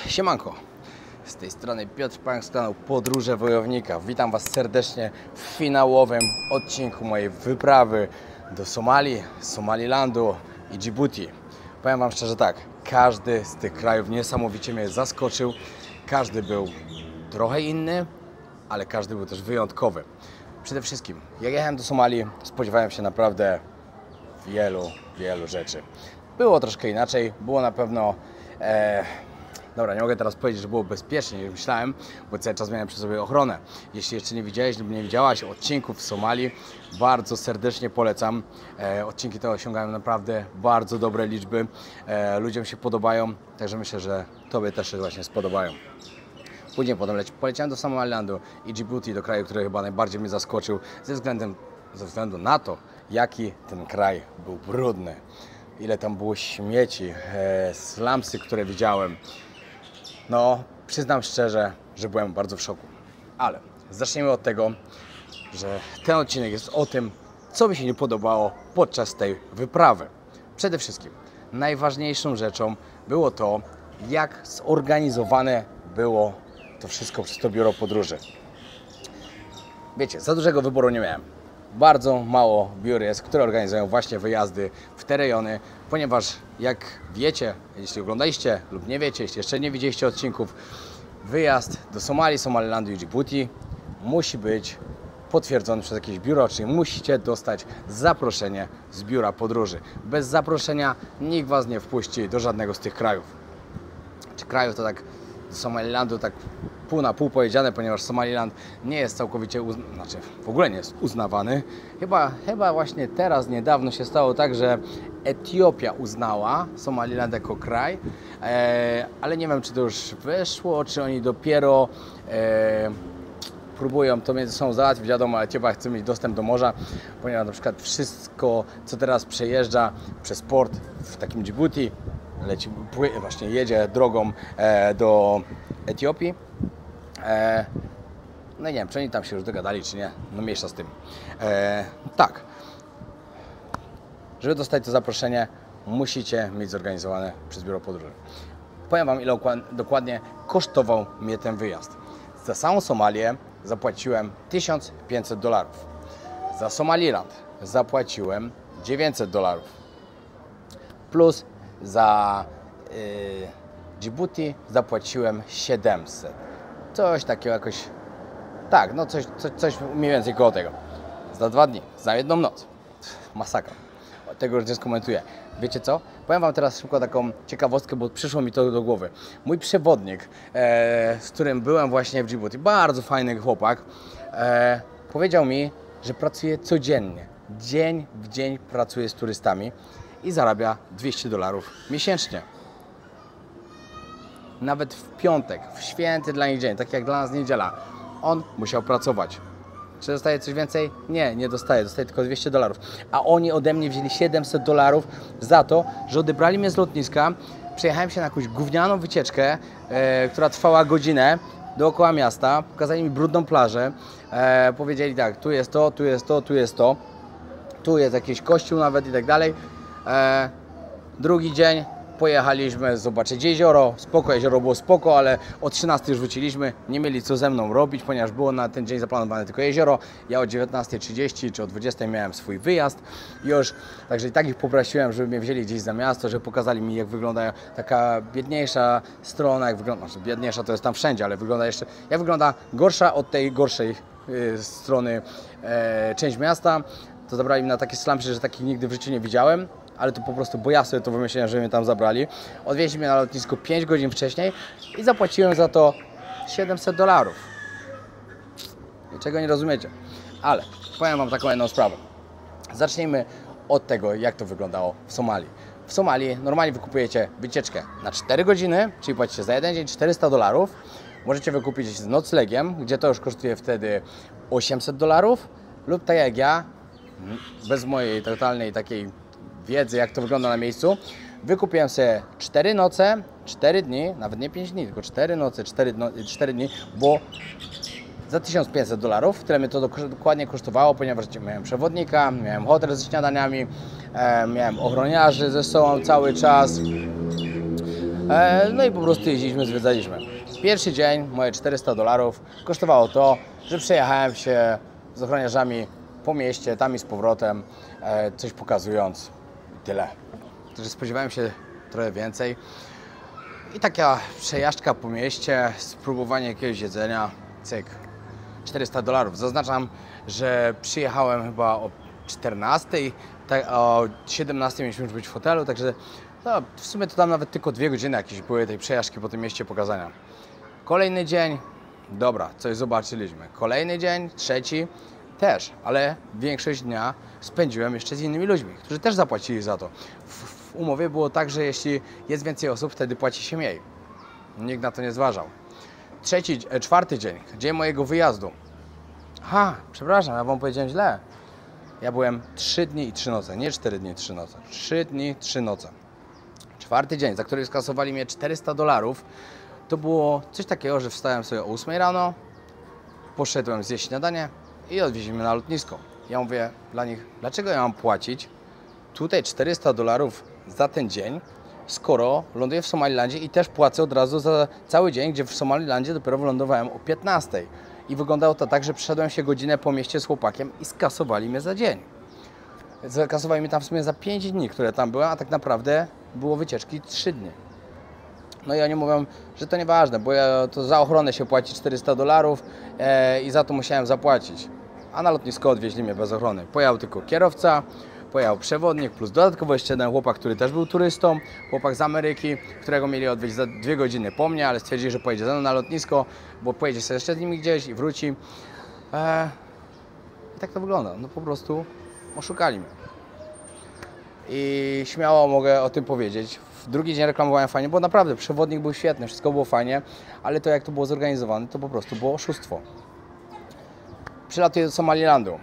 Siemanko, z tej strony Piotr Pająk z kanału Podróże Wojownika. Witam Was serdecznie w finałowym odcinku mojej wyprawy do Somalii, Somalilandu i Djibouti. Powiem Wam szczerze tak, każdy z tych krajów niesamowicie mnie zaskoczył. Każdy był trochę inny, ale każdy był też wyjątkowy. Przede wszystkim, jak jechałem do Somalii, spodziewałem się naprawdę wielu rzeczy. Było troszkę inaczej, było na pewno... Dobra, nie mogę teraz powiedzieć, że było bezpiecznie niż myślałem, bo cały czas miałem przy sobie ochronę. Jeśli jeszcze nie widziałeś lub nie widziałaś odcinków w Somalii, bardzo serdecznie polecam. Odcinki te osiągają naprawdę bardzo dobre liczby. Ludziom się podobają, także myślę, że Tobie też się właśnie spodobają. Później potem poleciałem do Somalilandu i Djibouti, do kraju, który chyba najbardziej mnie zaskoczył ze względu na to, jaki ten kraj był brudny. Ile tam było śmieci, slumsy, które widziałem. No, przyznam szczerze, że byłem bardzo w szoku. Ale zacznijmy od tego, że ten odcinek jest o tym, co mi się nie podobało podczas tej wyprawy. Przede wszystkim najważniejszą rzeczą było to, jak zorganizowane było to wszystko przez to biuro podróży. Wiecie, za dużego wyboru nie miałem. Bardzo mało biur jest, które organizują właśnie wyjazdy w te rejony, ponieważ jak wiecie, jeśli oglądaliście lub nie wiecie, jeśli jeszcze nie widzieliście odcinków, wyjazd do Somalii, Somalilandu i Djibouti musi być potwierdzony przez jakieś biuro, czyli musicie dostać zaproszenie z biura podróży. Bez zaproszenia nikt Was nie wpuści do żadnego z tych krajów. Czy krajów to tak do Somalilandu tak pół na pół powiedziane, ponieważ Somaliland nie jest całkowicie, w ogóle nie jest uznawany. Chyba właśnie teraz, niedawno się stało tak, że Etiopia uznała Somaliland jako kraj, ale nie wiem, czy to już wyszło, czy oni dopiero próbują to między sobą załatwić. Wiadomo, Etiopia chce mieć dostęp do morza, ponieważ na przykład wszystko, co teraz przejeżdża przez port w takim Djibouti, właśnie jedzie drogą do Etiopii. No nie wiem, czy oni tam się już dogadali, czy nie. No mniejsza z tym. Tak. Żeby dostać to zaproszenie, musicie mieć zorganizowane przez biuro podróży. Powiem Wam, ile dokładnie kosztował mnie ten wyjazd. Za samą Somalię zapłaciłem $1500. Za Somaliland zapłaciłem $900. Plus za Djibouti zapłaciłem 700. Coś takiego jakoś... Tak, no coś mniej więcej koło tego. Za 2 dni, za 1 noc. Masakra. Tego już nie skomentuję. Wiecie co? Powiem Wam teraz szybko taką ciekawostkę, bo przyszło mi to do głowy. Mój przewodnik, z którym byłem właśnie w Djibouti, bardzo fajny chłopak, powiedział mi, że pracuje codziennie. Dzień w dzień pracuje z turystami i zarabia $200 miesięcznie. Nawet w piątek, w święty dla nich dzień, tak jak dla nas niedziela, on musiał pracować. Czy dostaje coś więcej? Nie, nie dostaje, dostaje tylko $200. A oni ode mnie wzięli $700 za to, że odebrali mnie z lotniska, przejechałem się na jakąś gównianą wycieczkę, która trwała godzinę dookoła miasta, pokazali mi brudną plażę, powiedzieli tak, tu jest to, tu jest to, tu jest to, tu jest jakiś kościół nawet i tak dalej. Drugi dzień pojechaliśmy zobaczyć jezioro, spoko, jezioro było spoko, ale o 13 już wróciliśmy, nie mieli co ze mną robić, ponieważ było na ten dzień zaplanowane tylko jezioro. Ja o 19:30 czy o 20 miałem swój wyjazd już, także i tak ich poprosiłem, żeby mnie wzięli gdzieś za miasto, żeby pokazali mi, jak wygląda taka biedniejsza strona, jak wygląda, znaczy biedniejsza to jest tam wszędzie, ale wygląda jeszcze, jak wygląda gorsza od tej gorszej strony część miasta. To zabrali mnie na takie slumsy, że takich nigdy w życiu nie widziałem. Ale to po prostu, bo ja sobie to wymyśliłem, że mnie tam zabrali. Odwieźli mnie na lotnisko 5 godzin wcześniej i zapłaciłem za to $700. Niczego nie rozumiecie. Ale powiem Wam taką jedną sprawę. Zacznijmy od tego, jak to wyglądało w Somalii. W Somalii normalnie wykupujecie wycieczkę na 4 godziny, czyli płacicie za jeden dzień $400. Możecie wykupić z noclegiem, gdzie to już kosztuje wtedy $800. Lub tak jak ja, bez mojej totalnej takiej wiedzy, jak to wygląda na miejscu, wykupiłem sobie 4 noce, 4 dni, nawet nie 5 dni, tylko 4 noce, 4 dni, bo za $1500, tyle mnie to dokładnie kosztowało, ponieważ miałem przewodnika, miałem hotel ze śniadaniami, miałem ochroniarzy ze sobą cały czas. No i po prostu jeździliśmy, zwiedzaliśmy. Pierwszy dzień, moje $400 kosztowało to, że przejechałem się z ochroniarzami po mieście, tam i z powrotem, coś pokazując. Tyle. Także spodziewałem się trochę więcej. I taka przejażdżka po mieście, spróbowanie jakiegoś jedzenia, cyk, $400. Zaznaczam, że przyjechałem chyba o 14, o 17 mieliśmy już być w hotelu, także no, w sumie to tam nawet tylko 2 godziny jakieś były tej przejażdżki po tym mieście pokazania. Kolejny dzień, dobra, coś zobaczyliśmy. Kolejny dzień, trzeci też, ale większość dnia spędziłem jeszcze z innymi ludźmi, którzy też zapłacili za to. W umowie było tak, że jeśli jest więcej osób, wtedy płaci się mniej. Nikt na to nie zważał. Czwarty dzień, dzień mojego wyjazdu. Przepraszam, ja wam powiedziałem źle. Ja byłem 3 dni i 3 noce, nie 4 dni i 3 noce. 3 dni, 3 noce. Czwarty dzień, za który skasowali mnie $400, to było coś takiego, że wstałem sobie o 8 rano, poszedłem zjeść śniadanie i odwieźli mnie na lotnisko. Ja mówię dla nich, dlaczego ja mam płacić tutaj $400 za ten dzień, skoro ląduję w Somalilandzie i też płacę od razu za cały dzień, gdzie w Somalilandzie dopiero wylądowałem o 15. I wyglądało to tak, że przeszedłem się godzinę po mieście z chłopakiem i skasowali mnie za dzień. Skasowali mnie tam w sumie za 5 dni, które tam byłem, a tak naprawdę było wycieczki 3 dni. No i oni mówią, że to nieważne, bo to za ochronę się płaci $400 i za to musiałem zapłacić. A na lotnisko odwieźli mnie bez ochrony. Pojechał tylko kierowca, pojechał przewodnik, plus dodatkowo jeszcze jeden chłopak, który też był turystą, chłopak z Ameryki, którego mieli odwieźć za 2 godziny po mnie, ale stwierdzili, że pojedzie ze mną na lotnisko, bo pojedzie sobie jeszcze z nimi gdzieś i wróci. I tak to wygląda, no po prostu oszukali mnie. I śmiało mogę o tym powiedzieć. W drugi dzień reklamowałem fajnie, bo naprawdę przewodnik był świetny, wszystko było fajnie, ale to jak to było zorganizowane, to po prostu było oszustwo. Przylatuję do Somalilandu.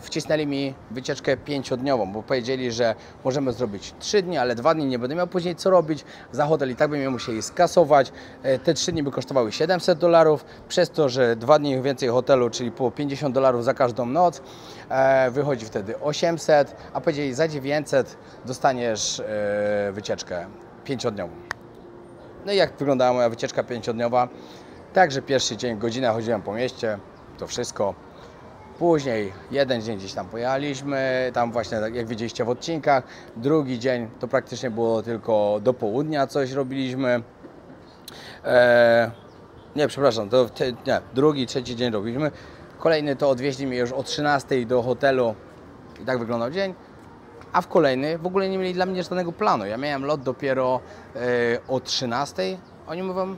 Wcisnęli mi wycieczkę 5-dniową, bo powiedzieli, że możemy zrobić 3 dni, ale 2 dni nie będę miał później co robić. Za hotel i tak by mnie musieli skasować. Te 3 dni by kosztowały $700, przez to, że 2 dni więcej hotelu, czyli po $50 za każdą noc, wychodzi wtedy 800, a powiedzieli, za 900 dostaniesz wycieczkę 5-dniową. No i jak wyglądała moja wycieczka 5-dniowa? Także pierwszy dzień, godzinę chodziłem po mieście, to wszystko. Później jeden dzień gdzieś tam pojechaliśmy, tam właśnie jak widzieliście w odcinkach. Drugi dzień to praktycznie było tylko do południa coś robiliśmy. Drugi, trzeci dzień robiliśmy. Kolejny to odwieźli mnie już o 13 do hotelu i tak wyglądał dzień. A w kolejny w ogóle nie mieli dla mnie żadnego planu. Ja miałem lot dopiero o 13. Oni mówią,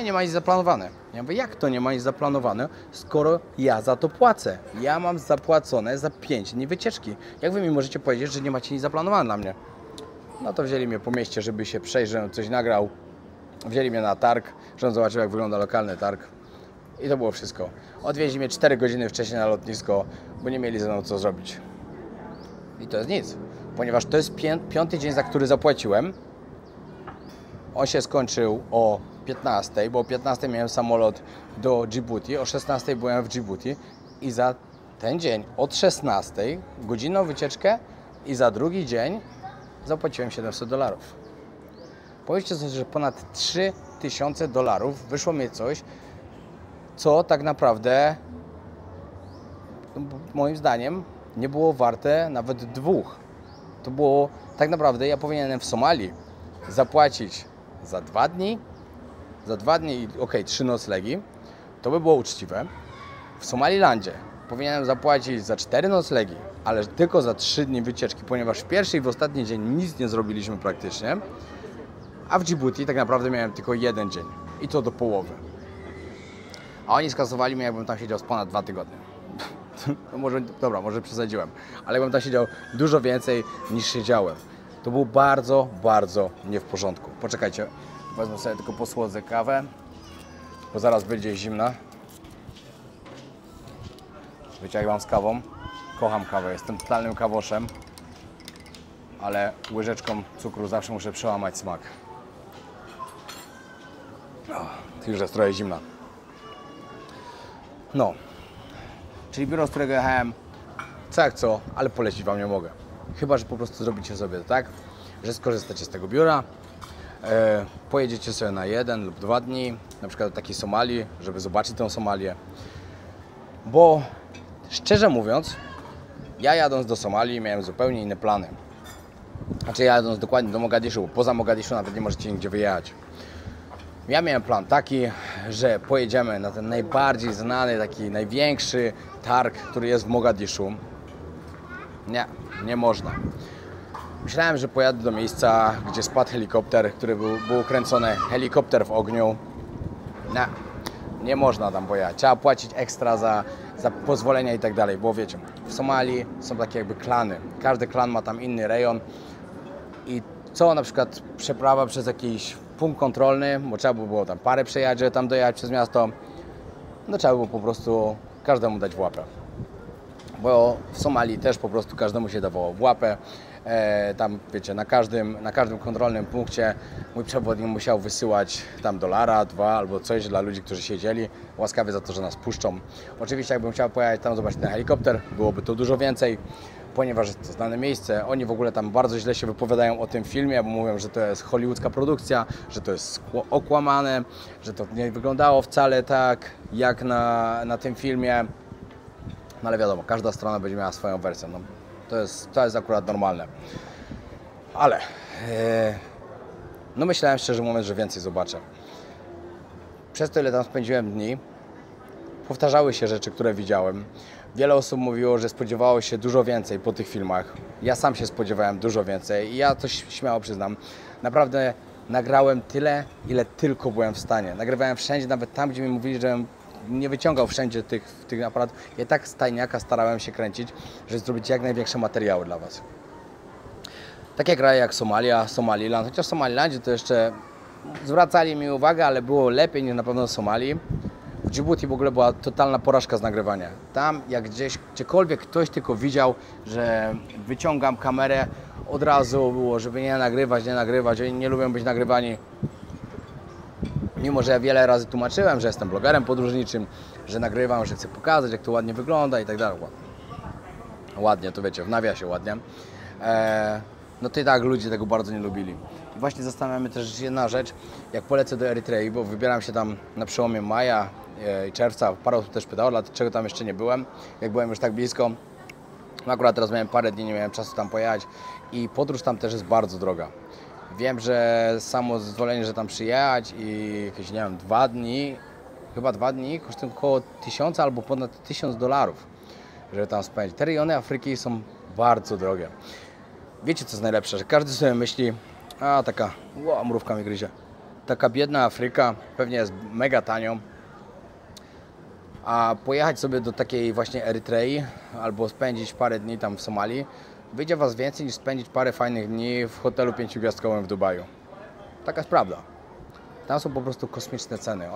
nie ma nic zaplanowane. Ja mówię, jak to nie ma nic zaplanowane, skoro ja za to płacę? Ja mam zapłacone za 5 dni wycieczki. Jak wy mi możecie powiedzieć, że nie macie nic zaplanowane dla mnie? No to wzięli mnie po mieście, żeby się przejść, żebym coś nagrał. Wzięli mnie na targ, żebym zobaczył, jak wygląda lokalny targ. I to było wszystko. Odwieźli mnie 4 godziny wcześniej na lotnisko, bo nie mieli ze mną co zrobić. I to jest nic, ponieważ to jest 5. dzień, za który zapłaciłem. On się skończył o 15, bo o 15 miałem samolot do Djibouti, o 16 byłem w Djibouti i za ten dzień od 16 godzinną wycieczkę i za drugi dzień zapłaciłem $700. Powiedzcie sobie, że ponad $3000 wyszło mi coś, co tak naprawdę moim zdaniem nie było warte nawet 2. To było tak naprawdę, ja powinienem w Somalii zapłacić za 2 dni, i 3 noclegi, to by było uczciwe. W Somalilandzie powinienem zapłacić za 4 noclegi, ale tylko za 3 dni wycieczki, ponieważ w pierwszy i w ostatni dzień nic nie zrobiliśmy praktycznie, a w Djibouti tak naprawdę miałem tylko 1 dzień i to do połowy. A oni skasowali mnie, jakbym tam siedział z ponad 2 tygodnie. No może przesadziłem, ale jakbym tam siedział dużo więcej niż siedziałem. To było bardzo, bardzo nie w porządku. Poczekajcie, wezmę sobie tylko posłodzę kawę, bo zaraz będzie zimna. Wiecie, jak mam z kawą? Kocham kawę, jestem totalnym kawoszem, ale łyżeczką cukru zawsze muszę przełamać smak. Już jest trochę zimna. No, czyli biuro, z którego jechałem, co jak co, ale polecić wam nie mogę. Chyba że po prostu zrobicie sobie tak, że skorzystacie z tego biura, Pojedziecie sobie na 1 lub 2 dni, na przykład do takiej Somalii, żeby zobaczyć tę Somalię. Bo szczerze mówiąc, ja jadąc do Somalii miałem zupełnie inne plany. Znaczy jadąc dokładnie do Mogadiszu, bo poza Mogadiszu nawet nie możecie nigdzie wyjechać. Ja miałem plan taki, że pojedziemy na ten najbardziej znany, taki największy targ, który jest w Mogadiszu. Nie można. Myślałem, że pojadę do miejsca, gdzie spadł helikopter, który był kręcony, helikopter w ogniu. Nie można tam pojechać. Trzeba płacić ekstra za pozwolenia i tak dalej, bo wiecie, w Somalii są takie jakby klany. Każdy klan ma tam inny rejon i co na przykład przeprawa przez jakiś punkt kontrolny, bo trzeba by było tam parę przejechać, żeby tam dojechać przez miasto, no trzeba by było po prostu każdemu dać w łapę. Bo w Somalii też po prostu każdemu się dawało w łapę. Tam wiecie, na każdym kontrolnym punkcie mój przewodnik musiał wysyłać tam $1, 2 albo coś dla ludzi, którzy siedzieli, łaskawie za to, że nas puszczą. Oczywiście jakbym chciał pojechać tam zobaczyć ten helikopter, byłoby to dużo więcej, ponieważ jest to znane miejsce. Oni w ogóle tam bardzo źle się wypowiadają o tym filmie, bo mówią, że to jest hollywoodzka produkcja, że to jest okłamane, że to nie wyglądało wcale tak jak na tym filmie. No ale wiadomo, każda strona będzie miała swoją wersję. No, to jest akurat normalne. Ale no myślałem szczerze mówiąc, że więcej zobaczę. Przez to, ile tam spędziłem dni, powtarzały się rzeczy, które widziałem. Wiele osób mówiło, że spodziewało się dużo więcej po tych filmach. Ja sam się spodziewałem dużo więcej i ja to śmiało przyznam. Naprawdę nagrałem tyle, ile tylko byłem w stanie. Nagrywałem wszędzie, nawet tam, gdzie mi mówili, że nie wyciągał wszędzie tych aparatów. Ja tak z tajniaka starałem się kręcić, żeby zrobić jak największe materiały dla Was. Takie kraje jak Somalia, Somaliland, chociaż w Somalilandzie to jeszcze zwracali mi uwagę, ale było lepiej niż na pewno w Somalii. W Djibouti w ogóle była totalna porażka z nagrywania. Tam jak gdziekolwiek ktoś tylko widział, że wyciągam kamerę, od razu było, żeby nie nagrywać, oni nie lubią być nagrywani. Mimo że ja wiele razy tłumaczyłem, że jestem blogerem podróżniczym, że nagrywam, że chcę pokazać, jak to ładnie wygląda i tak dalej. Ładnie, to wiecie, w nawiasie ładnie. No to i tak ludzie tego bardzo nie lubili. I właśnie zastanawia mnie też jedna rzecz, jak polecę do Erytrei, bo wybieram się tam na przełomie maja i czerwca. Parę osób też pytało, dlaczego tam jeszcze nie byłem, jak byłem już tak blisko. No akurat teraz miałem parę dni, nie miałem czasu tam pojechać i podróż tam też jest bardzo droga. Wiem, że samo zezwolenie, że tam przyjechać i jakieś, nie wiem, 2 dni, chyba 2 dni kosztują około 1000 albo ponad $1000, żeby tam spędzić. Te rejony Afryki są bardzo drogie. Wiecie, co jest najlepsze, że każdy sobie myśli, taka, mrówka mi gryzie, taka biedna Afryka, pewnie jest mega tanio, a pojechać sobie do takiej właśnie Erytrei albo spędzić parę dni tam w Somalii, wyjdzie Was więcej niż spędzić parę fajnych dni w hotelu 5-gwiazdkowym w Dubaju. Taka jest prawda. Tam są po prostu kosmiczne ceny.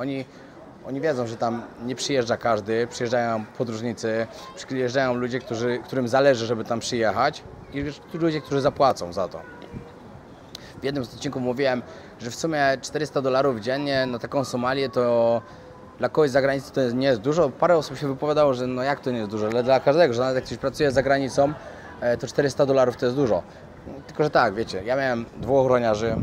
Oni wiedzą, że tam nie przyjeżdża każdy, przyjeżdżają podróżnicy, przyjeżdżają ludzie, którym zależy, żeby tam przyjechać i ludzie, którzy zapłacą za to. W jednym z odcinków mówiłem, że w sumie $400 dziennie na taką Somalię to dla kogoś z zagranicy to nie jest dużo. Parę osób się wypowiadało, że no jak to nie jest dużo, ale dla każdego, że nawet jak ktoś pracuje za granicą, to $400 to jest dużo. Tylko że tak, wiecie, ja miałem 2 ochroniarzy,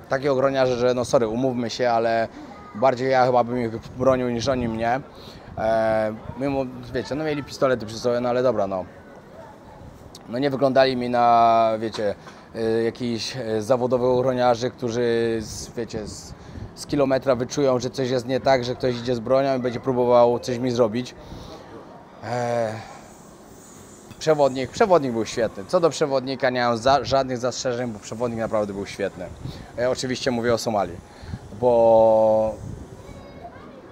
takie ochroniarze, że no sorry, umówmy się, ale bardziej ja chyba bym ich bronił niż oni mnie. Mimo, wiecie, no mieli pistolety przy sobie, no ale dobra, no nie wyglądali mi na, wiecie, jakichś zawodowych ochroniarzy, którzy, wiecie, z kilometra wyczują, że coś jest nie tak, że ktoś idzie z bronią i będzie próbował coś mi zrobić. Przewodnik był świetny. Co do przewodnika nie mam żadnych zastrzeżeń, bo przewodnik naprawdę był świetny. Ja oczywiście mówię o Somalii, bo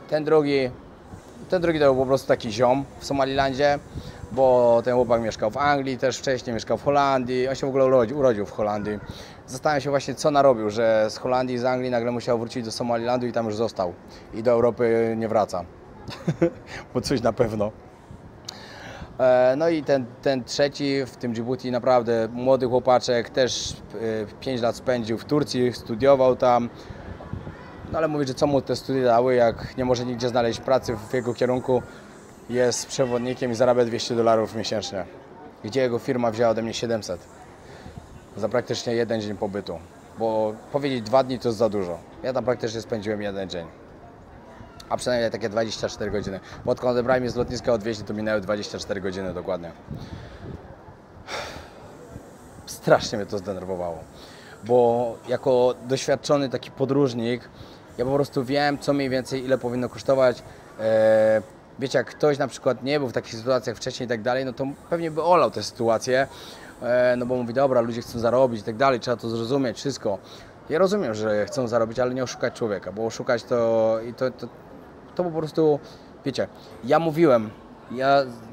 ten drugi to był po prostu taki ziom w Somalilandzie, bo ten chłopak mieszkał w Anglii, też wcześniej mieszkał w Holandii, on się w ogóle urodził w Holandii. Zastanawiam się właśnie, co narobił, że z Holandii, z Anglii nagle musiał wrócić do Somalilandu i tam już został. I do Europy nie wraca, bo coś na pewno. No i ten trzeci w tym Djibouti, naprawdę młody chłopaczek, też 5 lat spędził w Turcji, studiował tam. No ale mówi, że co mu te studia dały, jak nie może nigdzie znaleźć pracy w jego kierunku, jest przewodnikiem i zarabia $200 miesięcznie, gdzie jego firma wzięła ode mnie 700 za praktycznie 1 dzień pobytu. bo powiedzieć 2 dni to jest za dużo. Ja tam praktycznie spędziłem 1 dzień. A przynajmniej takie 24 godziny. Bo odkąd odebrali mnie z lotniska odwieźli, to minęły 24 godziny dokładnie. Strasznie mnie to zdenerwowało. Bo jako doświadczony taki podróżnik, ja po prostu wiem, co mniej więcej, ile powinno kosztować. Wiecie, jak ktoś na przykład nie był w takich sytuacjach wcześniej i tak dalej, no to pewnie by olał tę sytuację. No bo mówi, dobra, ludzie chcą zarobić i tak dalej, trzeba to zrozumieć, wszystko. Ja rozumiem, że chcą zarobić, ale nie oszukać człowieka, bo oszukać to po prostu, wiecie, ja mówiłem,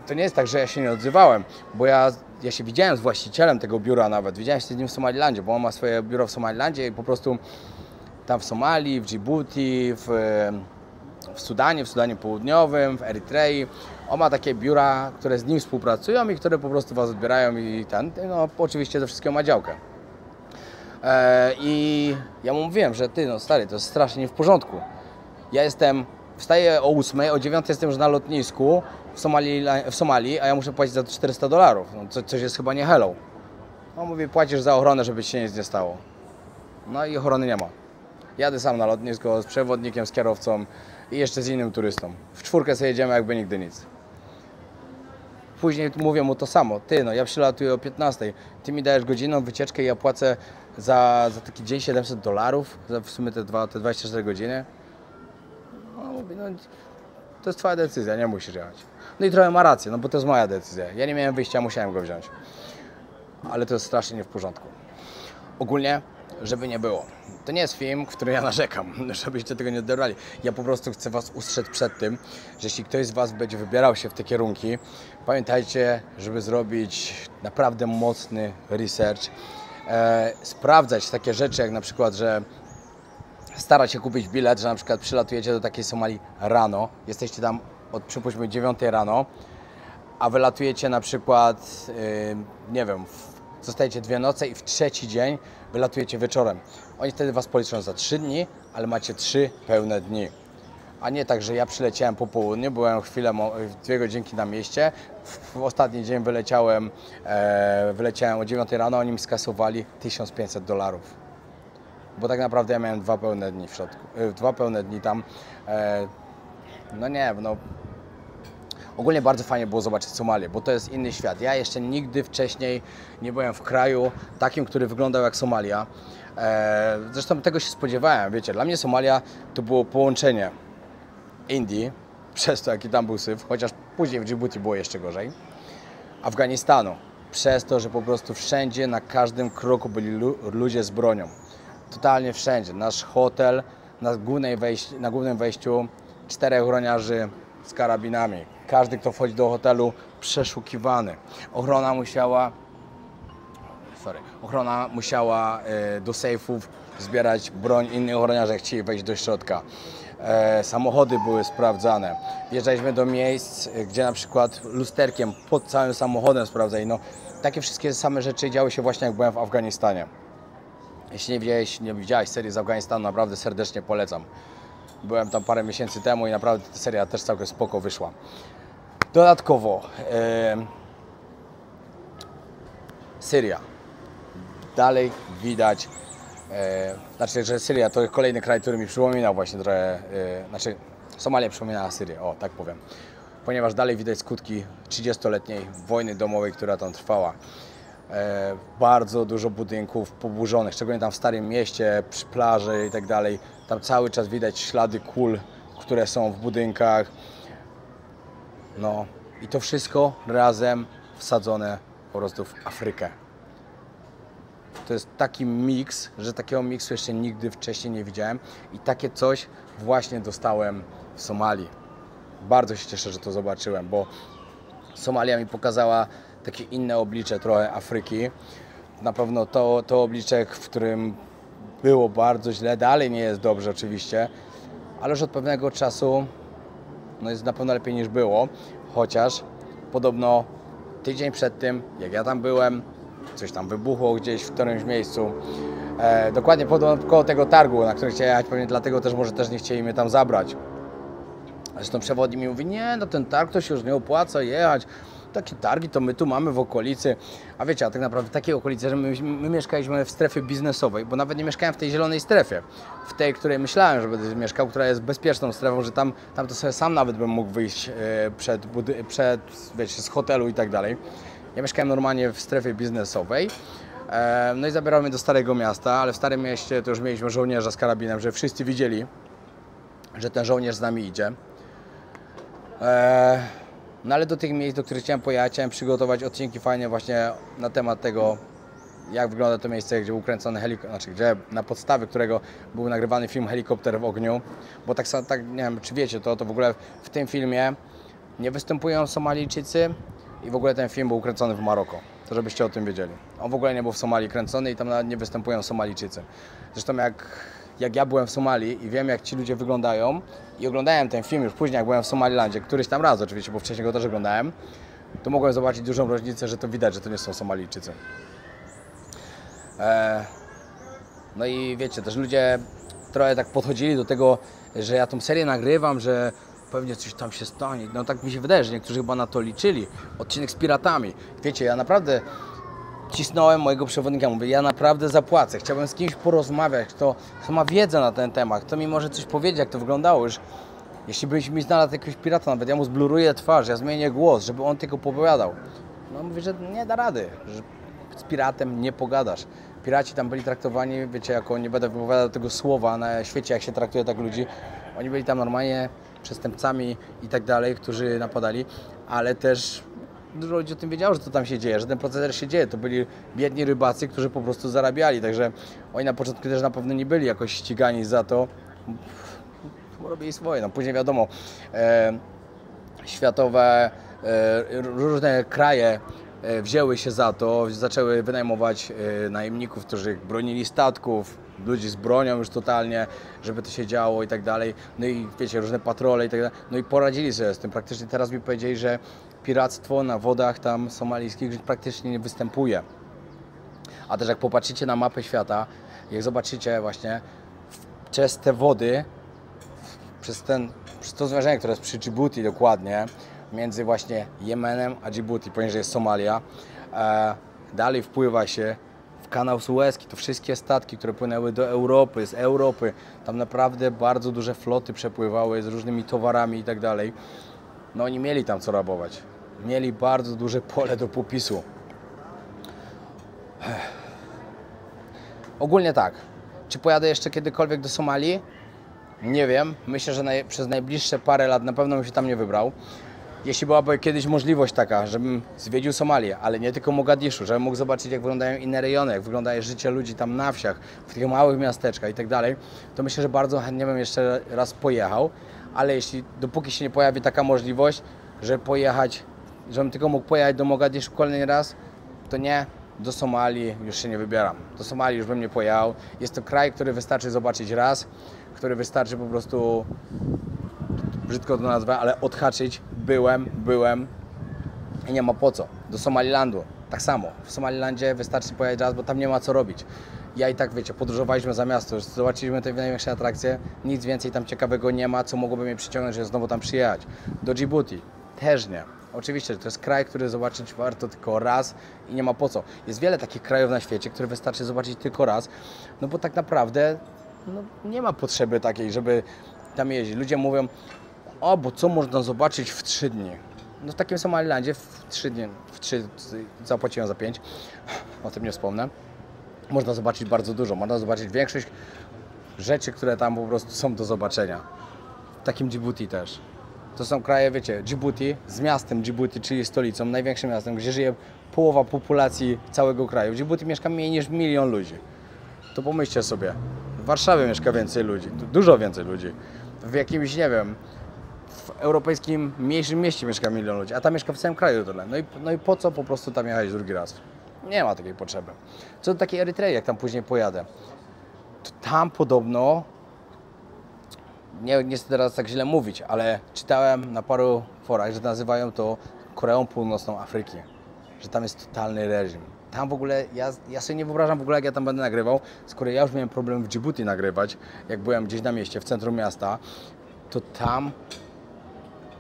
to nie jest tak, że ja się nie odzywałem, bo ja się widziałem z właścicielem tego biura nawet, widziałem się z nim w Somalilandzie, bo on ma swoje biuro w Somalilandzie i po prostu tam w Somalii, w Dżibuti, w Sudanie Południowym, w Erytrei. On ma takie biura, które z nim współpracują i które po prostu was odbierają i no oczywiście ze wszystkiego ma działkę. I ja mu mówiłem, że ty, no stary, to jest strasznie nie w porządku. Wstaję o 8, o 9 jestem już na lotnisku w Somalii, a ja muszę płacić za to $400. No, coś jest chyba nie hello. On mówi, płacisz za ochronę, żeby ci się nic nie stało. No i ochrony nie ma. Jadę sam na lotnisko z przewodnikiem, z kierowcą i jeszcze z innym turystą. W 4 sobie jedziemy jakby nigdy nic. Później mówię mu to samo. Ty, no ja przylatuję o 15. Ty mi dajesz godzinną wycieczkę i ja płacę za taki dzień $700. Za w sumie te 24 godziny. No, mówię, no, to jest twoja decyzja, nie musisz jechać. No i trochę ma rację, no bo to jest moja decyzja. Ja nie miałem wyjścia, musiałem go wziąć. Ale to jest strasznie nie w porządku. Ogólnie, żeby nie było. To nie jest film, w którym ja narzekam, żebyście tego nie odebrali. Ja po prostu chcę was ustrzec przed tym, że jeśli ktoś z was będzie wybierał się w te kierunki, pamiętajcie, żeby zrobić naprawdę mocny research, sprawdzać takie rzeczy jak na przykład, że starać się kupić bilet, że na przykład przylatujecie do takiej Somalii rano, jesteście tam od przypuśćmy 9 rano, a wylatujecie na przykład, nie wiem, zostajecie 2 noce i w 3. dzień wylatujecie wieczorem. Oni wtedy was policzą za 3 dni, ale macie 3 pełne dni. A nie tak, że ja przyleciałem po południu, byłem chwilę, 2 godzinki na mieście, w ostatni dzień wyleciałem o 9 rano, oni mi skasowali $1500. Bo tak naprawdę ja miałem 2 pełne dni w środku, 2 pełne dni tam. No nie, no. Ogólnie bardzo fajnie było zobaczyć Somalię, bo to jest inny świat. Ja jeszcze nigdy wcześniej nie byłem w kraju takim, który wyglądał jak Somalia. Zresztą tego się spodziewałem, wiecie, dla mnie Somalia to było połączenie Indii, przez to jaki tam był syf, chociaż później w Dżibuti było jeszcze gorzej, Afganistanu, przez to, że po prostu wszędzie, na każdym kroku byli ludzie z bronią. Totalnie wszędzie. Nasz hotel, na głównym wejściu 4 ochroniarzy z karabinami. Każdy, kto wchodzi do hotelu, przeszukiwany. Ochrona musiała do sejfów zbierać broń, inni ochroniarze chcieli wejść do środka. Samochody były sprawdzane. Wjeżdżaliśmy do miejsc, gdzie na przykład lusterkiem pod całym samochodem sprawdzali. No, takie wszystkie same rzeczy działy się właśnie jak byłem w Afganistanie. Jeśli nie widziałeś serii z Afganistanu, naprawdę serdecznie polecam. Byłem tam parę miesięcy temu i naprawdę ta seria też całkiem spoko wyszła. Dodatkowo Syria. Dalej widać, znaczy, że Syria to kolejny kraj, który mi przypominał właśnie trochę, znaczy Somalia przypominała Syrię, o tak powiem. Ponieważ dalej widać skutki 30-letniej wojny domowej, która tam trwała. Bardzo dużo budynków poburzonych, szczególnie tam w Starym Mieście, przy plaży i tak dalej. Tam cały czas widać ślady kul, które są w budynkach. No i to wszystko razem wsadzone po prostu w Afrykę. To jest taki miks, że takiego miksu jeszcze nigdy wcześniej nie widziałem i takie coś właśnie dostałem w Somalii. Bardzo się cieszę, że to zobaczyłem, bo Somalia mi pokazała takie inne oblicze trochę Afryki. Na pewno to oblicze, w którym było bardzo źle, dalej nie jest dobrze oczywiście, ale już od pewnego czasu no jest na pewno lepiej niż było, chociaż podobno tydzień przed tym, jak ja tam byłem, coś tam wybuchło gdzieś w którymś miejscu. Dokładnie koło tego targu, na który chciałem jechać, pewnie dlatego też może też nie chcieli mnie tam zabrać. Zresztą przewodnik mi mówi, nie, no ten targ to się już nie opłaca jechać, takie targi to my tu mamy w okolicy, a wiecie, a tak naprawdę takie okolice, że my mieszkaliśmy w strefie biznesowej, bo nawet nie mieszkałem w tej zielonej strefie, w tej, której myślałem, że będę mieszkał, która jest bezpieczną strefą, że tam to sobie sam nawet bym mógł wyjść wiecie, z hotelu i tak dalej. Ja mieszkałem normalnie w strefie biznesowej. No i zabierał mnie do Starego Miasta, ale w Starym Mieście to już mieliśmy żołnierza z karabinem, że wszyscy widzieli, że ten żołnierz z nami idzie. No ale do tych miejsc, do których chciałem pojechać, chciałem przygotować odcinki fajnie właśnie na temat tego, jak wygląda to miejsce, gdzie był kręcony helikopter, gdzie na podstawie którego był nagrywany film Helikopter w ogniu, bo tak nie wiem, czy wiecie, to w ogóle w tym filmie nie występują Somalijczycy i w ogóle ten film był kręcony w Maroko, to żebyście o tym wiedzieli. On w ogóle nie był w Somalii kręcony i tam nawet nie występują Somalijczycy. Zresztą jak ja byłem w Somalii i wiem, jak ci ludzie wyglądają i oglądałem ten film już później, jak byłem w Somalilandzie, któryś tam raz oczywiście, bo wcześniej go też oglądałem, to mogłem zobaczyć dużą różnicę, że to widać, że to nie są Somalijczycy. No i wiecie, też ludzie trochę tak podchodzili do tego, że ja tą serię nagrywam, że pewnie coś tam się stanie. No tak mi się wydaje, że niektórzy chyba na to liczyli. Odcinek z piratami. Wiecie, ja naprawdę cisnąłem mojego przewodnika, mówię, ja naprawdę zapłacę. Chciałbym z kimś porozmawiać, kto ma wiedzę na ten temat, kto mi może coś powiedzieć, jak to wyglądało. Już jeśli byś mi znalazł jakiegoś pirata, nawet ja mu zbluruję twarz, ja zmienię głos, żeby on tylko opowiadał. No mówię, że nie da rady, że z piratem nie pogadasz. Piraci tam byli traktowani, wiecie, jako nie będę wypowiadał tego słowa na świecie, jak się traktuje tak ludzi. Oni byli tam normalnie przestępcami i tak dalej, którzy napadali, ale też dużo ludzi o tym wiedziało, że to tam się dzieje, że ten proceder się dzieje. To byli biedni rybacy, którzy po prostu zarabiali, także oni na początku też na pewno nie byli jakoś ścigani za to, bo robili swoje. No później wiadomo, światowe, różne kraje wzięły się za to, zaczęły wynajmować najemników, którzy bronili statków, ludzi z bronią już totalnie, żeby to się działo i tak dalej. No i wiecie, różne patrole i tak dalej. No i poradzili sobie z tym. Praktycznie teraz mi powiedzieli, że piractwo na wodach tam somalijskich praktycznie nie występuje. A też jak popatrzycie na mapę świata, jak zobaczycie właśnie przez te wody, przez to zwierzę, które jest przy Dżibuti dokładnie, między właśnie Jemenem a Dżibuti, poniżej jest Somalia, dalej wpływa się w kanał Suezki, to wszystkie statki, które płynęły do Europy, z Europy, tam naprawdę bardzo duże floty przepływały z różnymi towarami i tak dalej. No oni mieli tam co rabować, mieli bardzo duże pole do popisu. Ogólnie tak, czy pojadę jeszcze kiedykolwiek do Somalii? Nie wiem, myślę, że przez najbliższe parę lat na pewno bym się tam nie wybrał. Jeśli byłaby kiedyś możliwość taka, żebym zwiedził Somalię, ale nie tylko Mogadiszu, żebym mógł zobaczyć, jak wyglądają inne rejony, jak wygląda życie ludzi tam na wsiach, w tych małych miasteczkach i tak dalej, to myślę, że bardzo chętnie bym jeszcze raz pojechał, ale dopóki się nie pojawi taka możliwość, żebym tylko mógł pojechać do Mogadiszu kolejny raz, to nie, do Somalii już się nie wybieram. Do Somalii już bym nie pojechał. Jest to kraj, który wystarczy zobaczyć raz, który wystarczy po prostu, brzydko to nazwę, ale odhaczyć. Byłem i nie ma po co. Do Somalilandu tak samo. W Somalilandzie wystarczy pojechać raz, bo tam nie ma co robić. Ja i tak, wiecie, podróżowaliśmy za miasto, zobaczyliśmy te największe atrakcje, nic więcej tam ciekawego nie ma, co mogłoby mnie przyciągnąć, żeby znowu tam przyjechać. Do Dżibuti też nie. Oczywiście, to jest kraj, który zobaczyć warto tylko raz i nie ma po co. Jest wiele takich krajów na świecie, które wystarczy zobaczyć tylko raz, no bo tak naprawdę nie ma potrzeby takiej, żeby tam jeździć. Ludzie mówią, bo co można zobaczyć w 3 dni? No w takim Somalilandzie w 3 dni, zapłaciłem za 5, o tym nie wspomnę. Można zobaczyć bardzo dużo, można zobaczyć większość rzeczy, które tam po prostu są do zobaczenia. W takim Dżibuti też. To są kraje, wiecie, Dżibuti z miastem Dżibuti, czyli stolicą, największym miastem, gdzie żyje połowa populacji całego kraju. W Dżibuti mieszka mniej niż 1 milion ludzi. To pomyślcie sobie, w Warszawie mieszka więcej ludzi, dużo więcej ludzi. W jakimś, nie wiem, w europejskim mniejszym mieście mieszka 1 milion ludzi, a tam mieszka w całym kraju tyle. No i po co po prostu tam jechać drugi raz? Nie ma takiej potrzeby. Co do takiej Erytrei, jak tam później pojadę, to tam podobno, nie chcę teraz tak źle mówić, ale czytałem na paru forach, że nazywają to Koreą Północną Afryki, że tam jest totalny reżim. Tam w ogóle, ja sobie nie wyobrażam w ogóle, jak ja tam będę nagrywał, skoro ja już miałem problem w Dżibuti nagrywać, jak byłem gdzieś na mieście, w centrum miasta, to tam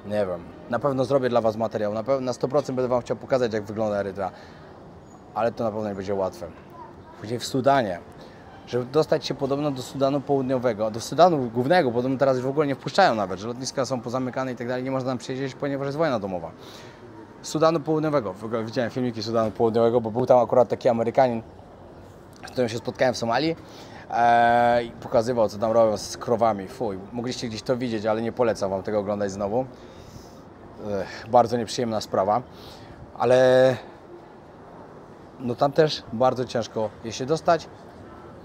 Nie wiem, na pewno zrobię dla Was materiał, na 100% będę Wam chciał pokazać, jak wygląda Erytrea, ale to na pewno nie będzie łatwe. Później w Sudanie, żeby dostać się podobno do Sudanu Południowego, do Sudanu Głównego, podobno teraz już w ogóle nie wpuszczają nawet, że lotniska są pozamykane i tak dalej, nie można tam przyjeździć, ponieważ jest wojna domowa. Sudanu Południowego, w ogóle widziałem filmiki Sudanu Południowego, bo był tam akurat taki Amerykanin, z którym się spotkałem w Somalii i pokazywał, co tam robią z krowami. Fuj, mogliście gdzieś to widzieć, ale nie polecam Wam tego oglądać znowu. Bardzo nieprzyjemna sprawa, ale no tam też bardzo ciężko jest się dostać,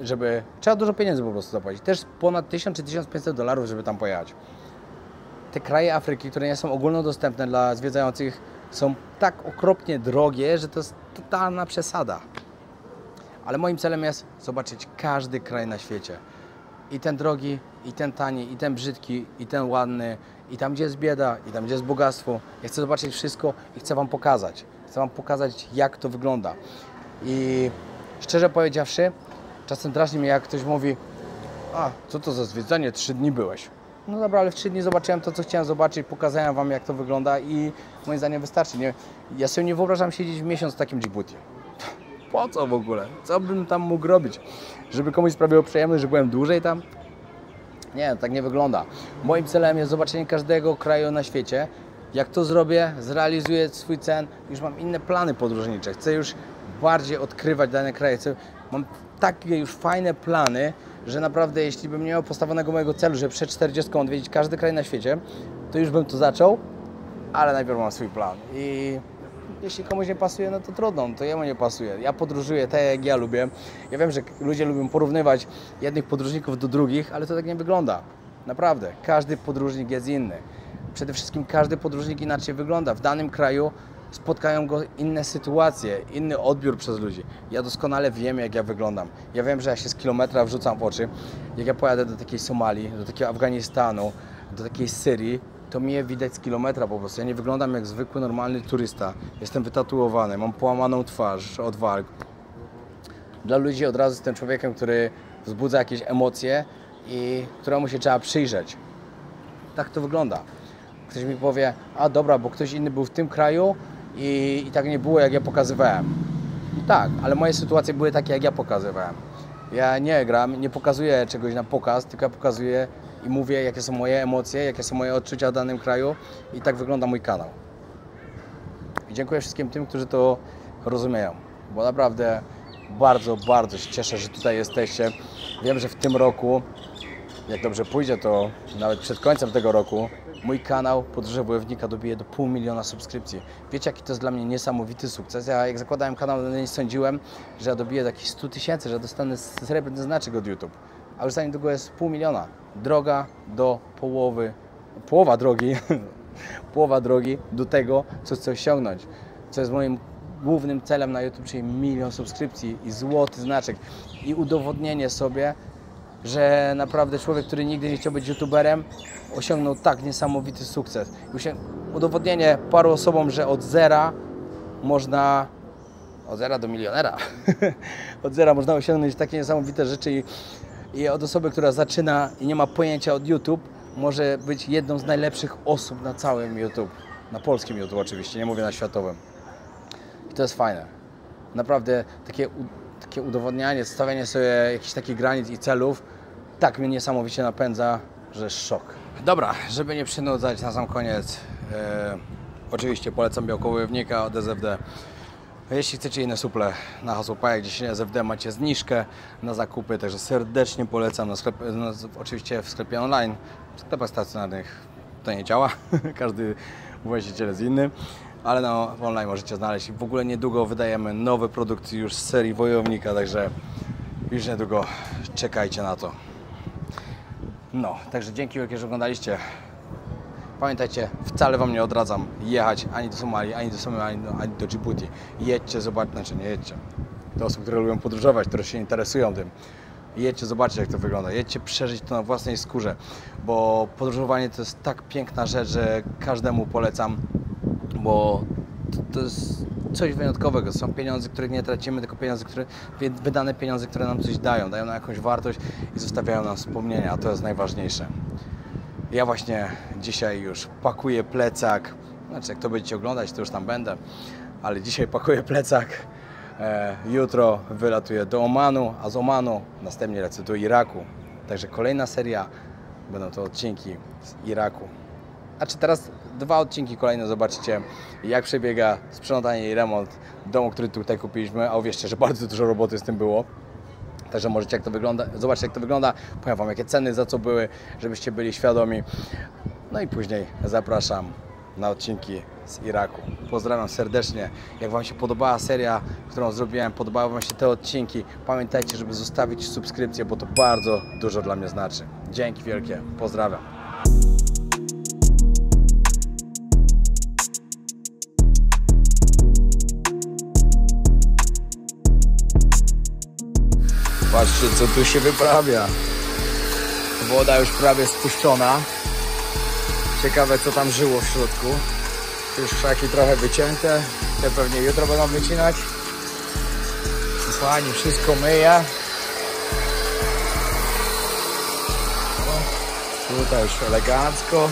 żeby trzeba dużo pieniędzy po prostu zapłacić. Też ponad 1000 czy 1500 dolarów, żeby tam pojechać. Te kraje Afryki, które nie są ogólnodostępne dla zwiedzających, są tak okropnie drogie, że to jest totalna przesada. Ale moim celem jest zobaczyć każdy kraj na świecie. I ten drogi, i ten tani, i ten brzydki, i ten ładny, i tam, gdzie jest bieda, i tam, gdzie jest bogactwo. Ja chcę zobaczyć wszystko i chcę Wam pokazać. Chcę Wam pokazać, jak to wygląda. I szczerze powiedziawszy, czasem drażni mnie, jak ktoś mówi: a, co to za zwiedzanie, 3 dni byłeś. No dobra, ale w 3 dni zobaczyłem to, co chciałem zobaczyć, pokazałem Wam, jak to wygląda i moim zdaniem wystarczy. Nie, ja sobie nie wyobrażam siedzieć w miesiąc w takim Dżibuti. Po co w ogóle? Co bym tam mógł robić? Żeby komuś sprawiło przyjemność, że byłem dłużej tam? Nie, tak nie wygląda. Moim celem jest zobaczenie każdego kraju na świecie. Jak to zrobię, zrealizuję swój cel, już mam inne plany podróżnicze. Chcę już bardziej odkrywać dane kraje. Mam takie już fajne plany, że naprawdę jeśli bym nie miał postawionego mojego celu, że przed 40 odwiedzić każdy kraj na świecie, to już bym to zaczął, ale najpierw mam swój plan. I jeśli komuś nie pasuje, no to trudno, to jemu nie pasuje. Ja podróżuję tak, jak ja lubię. Ja wiem, że ludzie lubią porównywać jednych podróżników do drugich, ale to tak nie wygląda. Naprawdę, każdy podróżnik jest inny. Przede wszystkim każdy podróżnik inaczej wygląda. W danym kraju spotkają go inne sytuacje, inny odbiór przez ludzi. Ja doskonale wiem, jak ja wyglądam. Ja wiem, że ja się z kilometra wrzucam w oczy. Jak ja pojadę do takiej Somalii, do takiego Afganistanu, do takiej Syrii, to mnie widać z kilometra po prostu. Ja nie wyglądam jak zwykły, normalny turysta. Jestem wytatuowany, mam połamaną twarz od walk. Dla ludzi od razu jestem człowiekiem, który wzbudza jakieś emocje i któremu się trzeba przyjrzeć. Tak to wygląda. Ktoś mi powie: a dobra, bo ktoś inny był w tym kraju i tak nie było, jak ja pokazywałem. I tak, ale moje sytuacje były takie, jak ja pokazywałem. Ja nie gram, nie pokazuję czegoś na pokaz, tylko ja pokazuję i mówię, jakie są moje emocje, jakie są moje odczucia w danym kraju i tak wygląda mój kanał. I dziękuję wszystkim tym, którzy to rozumieją, bo naprawdę bardzo, bardzo się cieszę, że tutaj jesteście. Wiem, że w tym roku, jak dobrze pójdzie, to nawet przed końcem tego roku mój kanał Podróże Wojownika dobije do 500 000 subskrypcji. Wiecie, jaki to jest dla mnie niesamowity sukces? Ja jak zakładałem kanał, nie sądziłem, że ja dobiję takich 100 000, że ja dostanę srebrny znaczek od YouTube. A już za niedługo jest 500 000. Droga do połowy, połowa drogi do tego, co chcę osiągnąć. Co jest moim głównym celem na YouTube, czyli 1 000 000 subskrypcji i złoty znaczek. I udowodnienie sobie, że naprawdę człowiek, który nigdy nie chciał być YouTuberem, osiągnął tak niesamowity sukces. Udowodnienie paru osobom, że od zera do milionera. Od zera można osiągnąć takie niesamowite rzeczy i od osoby, która zaczyna i nie ma pojęcia od YouTube, może być jedną z najlepszych osób na całym YouTube. Na polskim YouTube oczywiście, nie mówię na światowym. I to jest fajne. Naprawdę takie udowodnianie, stawianie sobie jakichś takich granic i celów tak mnie niesamowicie napędza, że szok. Dobra, żeby nie przynudzać, na sam koniec oczywiście polecam białko wojownika od SFD. Jeśli chcecie inne suple na hasło Pajek 10 SFD, macie zniżkę na zakupy, także serdecznie polecam. Oczywiście w sklepie online, w sklepach stacjonarnych to nie działa, każdy właściciel jest inny, ale online możecie znaleźć i w ogóle niedługo wydajemy nowy produkt już z serii Wojownika, także już niedługo czekajcie na to. No, także dzięki wielkie, że oglądaliście. Pamiętajcie, wcale Wam nie odradzam jechać ani do Somalii, ani do Dżibuti. Jedźcie, zobaczcie, znaczy nie jedźcie. To osób, które lubią podróżować, które się interesują tym. Jedźcie, zobaczcie, jak to wygląda. Jedźcie przeżyć to na własnej skórze, bo podróżowanie to jest tak piękna rzecz, że każdemu polecam, bo to jest coś wyjątkowego. Są pieniądze, których nie tracimy, tylko wydane pieniądze, które nam coś dają nam jakąś wartość i zostawiają nam wspomnienia, a to jest najważniejsze. Ja właśnie dzisiaj już pakuję plecak. Znaczy, jak to będziecie oglądać, to już tam będę. Ale dzisiaj pakuję plecak. Jutro wylatuję do Omanu, a z Omanu następnie lecę do Iraku. Także kolejna seria, będą to odcinki z Iraku. Znaczy teraz 2 odcinki kolejne, zobaczycie jak przebiega sprzątanie i remont domu, który tutaj kupiliśmy. A uwierzcie, że bardzo dużo roboty z tym było. Także możecie jak to wygląda, zobaczcie jak to wygląda, powiem wam jakie ceny za co były, żebyście byli świadomi. No i później zapraszam na odcinki z Iraku. Pozdrawiam serdecznie. Jak wam się podobała seria, którą zrobiłem, podobały wam się te odcinki, pamiętajcie, żeby zostawić subskrypcję, bo to bardzo dużo dla mnie znaczy. Dzięki wielkie, pozdrawiam. Patrzcie, co tu się wyprawia. Woda już prawie spuszczona. Ciekawe, co tam żyło w środku. Już krzaki trochę wycięte. Te pewnie jutro będą wycinać. Pani wszystko myje. Tutaj już elegancko.